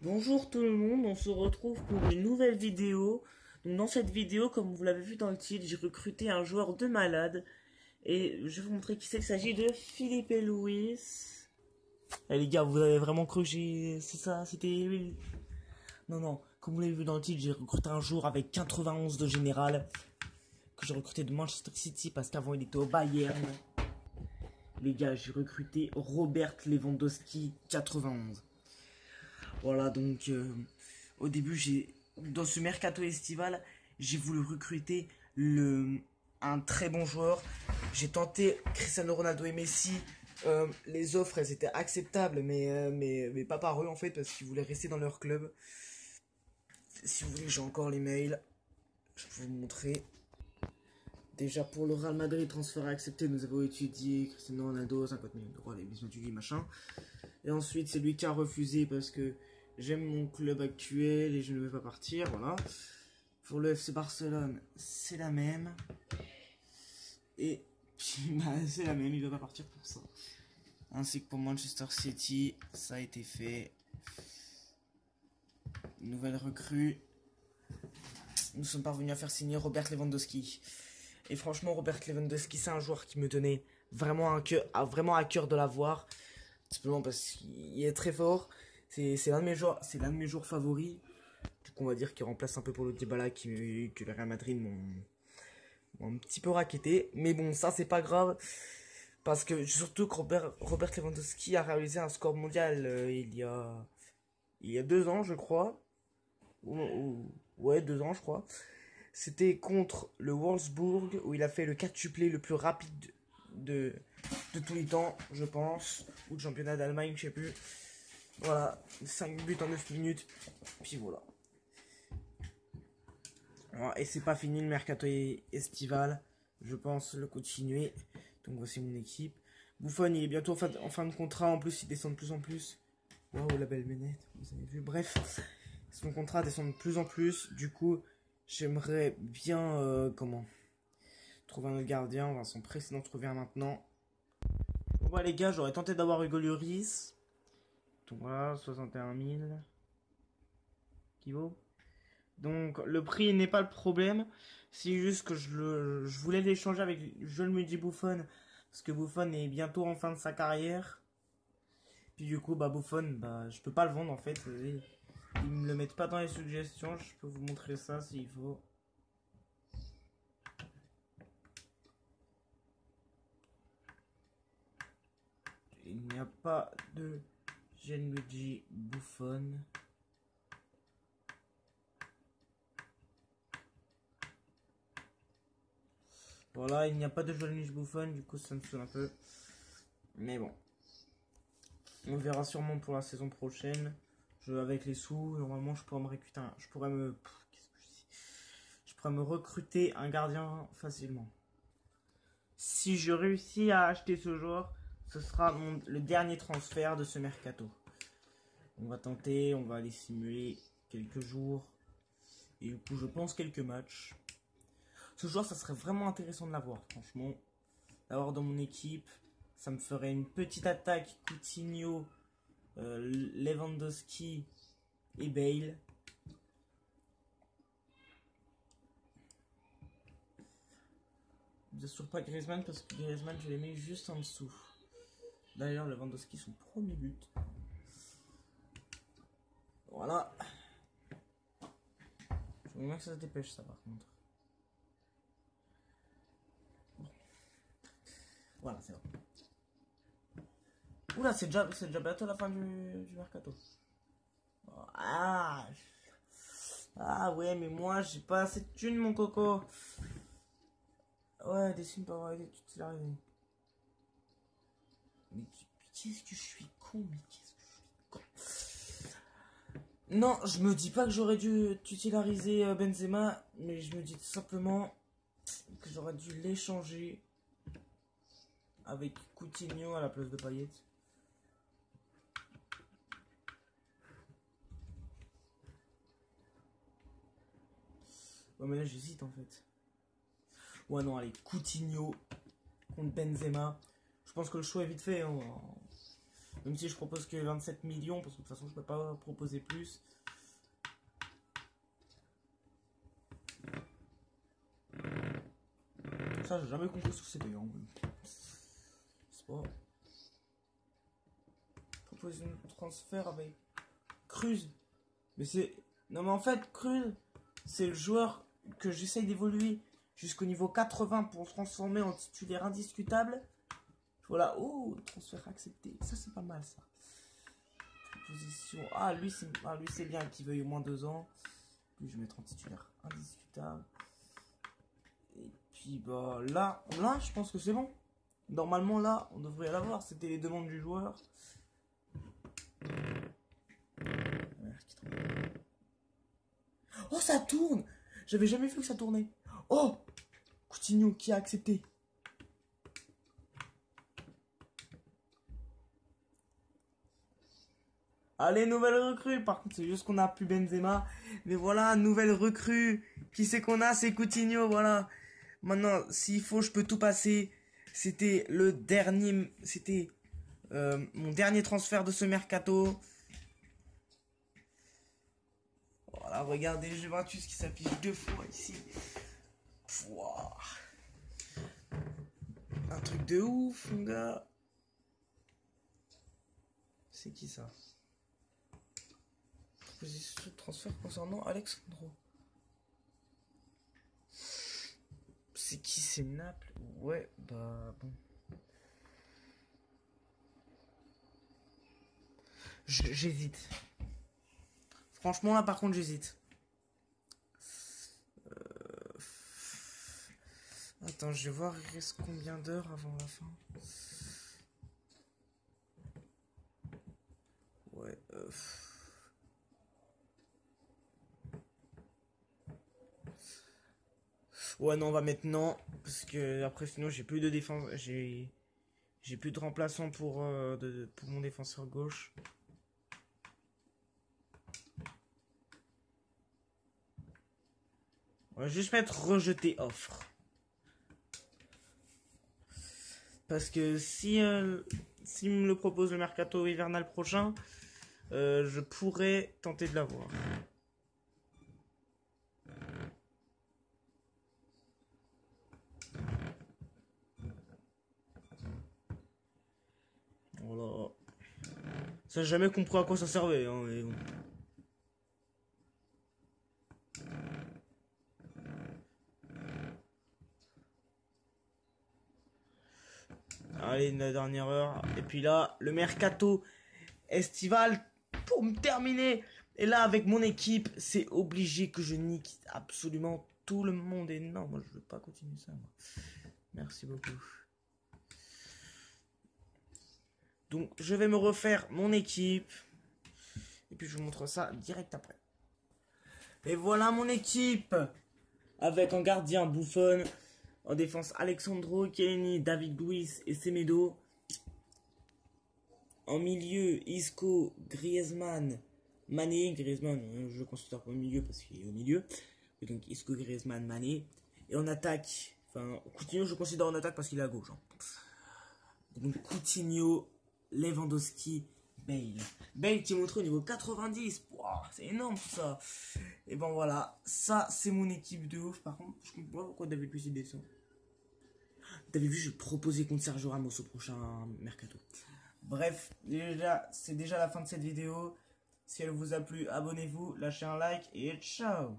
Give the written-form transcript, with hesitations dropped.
Bonjour tout le monde, on se retrouve pour une nouvelle vidéo. Donc dans cette vidéo, comme vous l'avez vu dans le titre, j'ai recruté un joueur de malade. Et je vais vous montrer qui c'est. Il s'agit de Philippe Luis. Eh les gars, vous avez vraiment cru que j'ai... C'est ça, c'était lui? Non, non, comme vous l'avez vu dans le titre, j'ai recruté un joueur avec 91 de général. Que j'ai recruté de Manchester City parce qu'avant il était au Bayern. Les gars, j'ai recruté Robert Lewandowski 91. Voilà, donc au début, dans ce mercato estival, j'ai voulu recruter un très bon joueur. J'ai tenté Cristiano Ronaldo et Messi. Les offres, elles étaient acceptables, mais pas par eux en fait, parce qu'ils voulaient rester dans leur club. Si vous voulez, j'ai encore les mails. Je peux vous montrer. Déjà pour le Real Madrid, transfert accepté, nous avons étudié Cristiano Ronaldo, 50 millions d'euros, les bisous du machin. Et ensuite, c'est lui qui a refusé parce que j'aime mon club actuel et je ne veux pas partir, voilà. Pour le FC Barcelone, c'est la même. Et puis, bah, c'est la même, il ne veut pas partir pour ça. Ainsi que pour Manchester City, ça a été fait. Nouvelle recrue. Nous sommes parvenus à faire signer Robert Lewandowski. Et franchement, Robert Lewandowski, c'est un joueur qui me tenait vraiment à cœur de l'avoir. Simplement parce qu'il est très fort. C'est l'un de mes joueurs favoris. Du coup, on va dire qu'il remplace un peu Paulo Dybala que le Real Madrid m'ont un petit peu racketté. Mais bon, ça c'est pas grave. Parce que surtout que Robert Lewandowski a réalisé un score mondial il y a 2 ans, je crois. Ouais, 2 ans, je crois. C'était contre le Wolfsburg où il a fait le quadruplé le plus rapide de tous les temps, je pense. Ou de championnat d'Allemagne, je sais plus. Voilà, 5 buts en 9 minutes. Puis voilà. Voilà, et c'est pas fini le mercato estival. Je pense le continuer. Donc voici mon équipe. Buffon, il est bientôt en fin de contrat. En plus, il descend de plus en plus. Waouh, la belle ménette. Vous avez vu. Bref, son contrat descend de plus en plus. Du coup, j'aimerais bien, trouver un autre gardien. On va s'empresser d'en trouver un maintenant. Bon, bah, les gars, j'aurais tenté d'avoir Hugo Lloris. Donc voilà, 61 000. Qui vaut. Donc le prix n'est pas le problème. C'est juste que je voulais l'échanger avec je me dis Buffon. Parce que Buffon est bientôt en fin de sa carrière. Puis du coup, bah Buffon, bah je peux pas le vendre en fait. Ils me le mettent pas dans les suggestions. Je peux vous montrer ça s'il faut. Il n'y a pas de Gianluigi Buffon. Voilà, il n'y a pas de Gianluigi Buffon, du coup ça me saoule un peu. Mais bon. On verra sûrement pour la saison prochaine. Avec les sous, normalement je pourrais me recruter je pourrais me recruter un gardien facilement. Si je réussis à acheter ce joueur, ce sera le dernier transfert de ce mercato. On va tenter, on va aller simuler quelques jours. Et du coup, je pense quelques matchs. Ce joueur, ça serait vraiment intéressant de l'avoir, franchement. D'avoir dans mon équipe. Ça me ferait une petite attaque Coutinho, Lewandowski et Bale. Bien sûr pas Griezmann parce que Griezmann je l'ai mis juste en dessous. D'ailleurs Lewandowski son premier but. Voilà. Je veux bien que ça se dépêche ça par contre. Bon. Voilà c'est bon. Oula c'est déjà bientôt la fin du mercato. Ah. Ah ouais mais moi j'ai pas assez de thunes mon coco. Ouais dessine pas avoir été titularisé. Mais qu'est-ce que je suis con, mais qu'est-ce que je suis con. Non, je me dis pas que j'aurais dû titulariser Benzema, mais je me dis tout simplement que j'aurais dû l'échanger avec Coutinho à la place de Payet. Ouais, mais là j'hésite en fait. Ouais, non, allez, Coutinho contre Benzema. Je pense que le choix est vite fait. Hein. Même si je propose que 27 millions, parce que de toute façon, je peux pas proposer plus. Ça, j'ai jamais compris sur CD. Hein. C'est pas... Proposer un transfert avec Cruz. Mais c'est... Non mais en fait, Cruz, c'est le joueur que j'essaye d'évoluer jusqu'au niveau 80 pour le transformer en titulaire indiscutable. Voilà. Oh, transfert accepté. Ça, c'est pas mal, ça. Proposition. Ah, lui, c'est bien qu'il veuille au moins 2 ans. Puis je vais mettre en titulaire indiscutable. Et puis, bah, là, je pense que c'est bon. Normalement, là, on devrait l'avoir. C'était les demandes du joueur. Oh, ça tourne! J'avais jamais vu que ça tournait. Oh! Coutinho qui a accepté. Allez, nouvelle recrue. Par contre, c'est juste qu'on a plus Benzema. Mais voilà, nouvelle recrue. Qui c'est qu'on a? C'est Coutinho, voilà. Maintenant, s'il faut, je peux tout passer. C'était le dernier... C'était mon dernier transfert de ce mercato. Voilà, regardez le Juventus qui s'affiche 2 fois ici. Pouah. Un truc de ouf, mon gars. C'est qui ça? Proposition de transfert concernant Alexandro. C'est qui? C'est Naples? Ouais, bah bon. J'hésite. Franchement, là, par contre, j'hésite. Attends, je vais voir, il reste combien d'heures avant la fin? Ouais, Ouais, non, on va mettre non. Parce que après, sinon, j'ai plus de défense. J'ai plus de remplaçant pour mon défenseur gauche. On va juste mettre rejeter offre. Parce que si s'il me le propose le mercato hivernal prochain, je pourrais tenter de l'avoir. Voilà. Ça, j'ai jamais compris à quoi ça servait. Hein, mais bon. Allez, la dernière heure. Et puis là, le mercato estival pour me terminer. Et là, avec mon équipe, c'est obligé que je nique absolument tout le monde. Et non, moi, je veux pas continuer ça. Moi. Merci beaucoup. Donc, je vais me refaire mon équipe. Et puis, je vous montre ça direct après. Et voilà mon équipe. Avec en gardien Buffon. En défense, Alexandro, Chiellini, David Luiz et Semedo. En milieu, Isco, Griezmann, Mané. Griezmann, je le considère comme milieu parce qu'il est au milieu. Et donc Isco, Griezmann, Mané. Et en attaque, enfin, Coutinho, je le considère en attaque parce qu'il est à gauche. Hein. Donc Coutinho, Lewandowski, Bale. Bale qui est montré au niveau 90. Wow, c'est énorme tout ça. Et ben voilà, ça c'est mon équipe de ouf. Par contre, je comprends pas pourquoi David Luiz descend. T'avais vu, je proposais contre Sergio Ramos au prochain mercato. Bref, c'est déjà la fin de cette vidéo. Si elle vous a plu, abonnez-vous, lâchez un like et ciao!